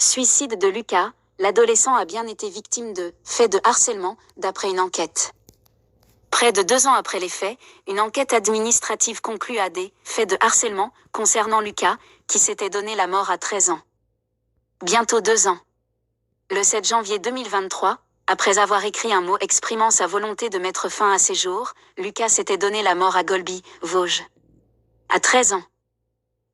Suicide de Lucas, l'adolescent a bien été victime de faits de harcèlement, d'après une enquête. Près de 2 ans après les faits, une enquête administrative conclut à des faits de harcèlement concernant Lucas, qui s'était donné la mort à 13 ans. Bientôt 2 ans. Le 7 janvier 2023, après avoir écrit un mot exprimant sa volonté de mettre fin à ses jours, Lucas s'était donné la mort à Golby, Vosges. À 13 ans.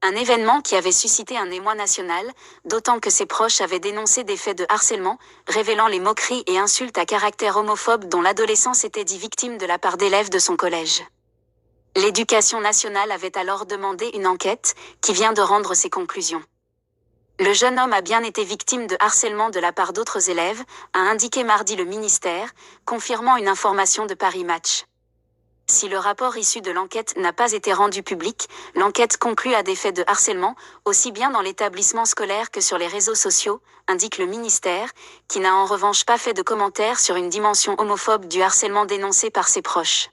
Un événement qui avait suscité un émoi national, d'autant que ses proches avaient dénoncé des faits de harcèlement, révélant les moqueries et insultes à caractère homophobe dont l'adolescent s'était dit victime de la part d'élèves de son collège. L'Éducation nationale avait alors demandé une enquête, qui vient de rendre ses conclusions. Le jeune homme a bien été victime de harcèlement de la part d'autres élèves, a indiqué mardi le ministère, confirmant une information de Paris Match. Si le rapport issu de l'enquête n'a pas été rendu public, l'enquête conclut à des faits de harcèlement, aussi bien dans l'établissement scolaire que sur les réseaux sociaux, indique le ministère, qui n'a en revanche pas fait de commentaires sur une dimension homophobe du harcèlement dénoncé par ses proches.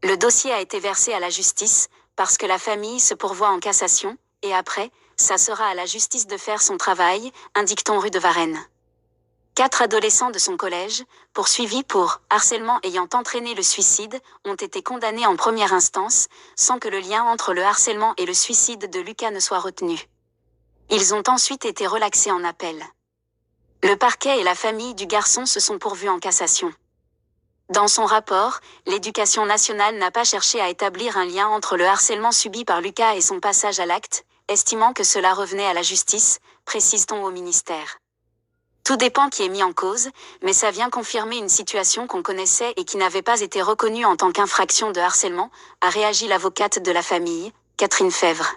Le dossier a été versé à la justice, parce que la famille se pourvoit en cassation, et après, ça sera à la justice de faire son travail, indique-t-on rue de Varennes. 4 adolescents de son collège, poursuivis pour harcèlement ayant entraîné le suicide, ont été condamnés en première instance, sans que le lien entre le harcèlement et le suicide de Lucas ne soit retenu. Ils ont ensuite été relaxés en appel. Le parquet et la famille du garçon se sont pourvus en cassation. Dans son rapport, l'Éducation nationale n'a pas cherché à établir un lien entre le harcèlement subi par Lucas et son passage à l'acte, estimant que cela revenait à la justice, précise-t-on au ministère. Tout dépend qui est mis en cause, mais ça vient confirmer une situation qu'on connaissait et qui n'avait pas été reconnue en tant qu'infraction de harcèlement, a réagi l'avocate de la famille, Catherine Fèvre.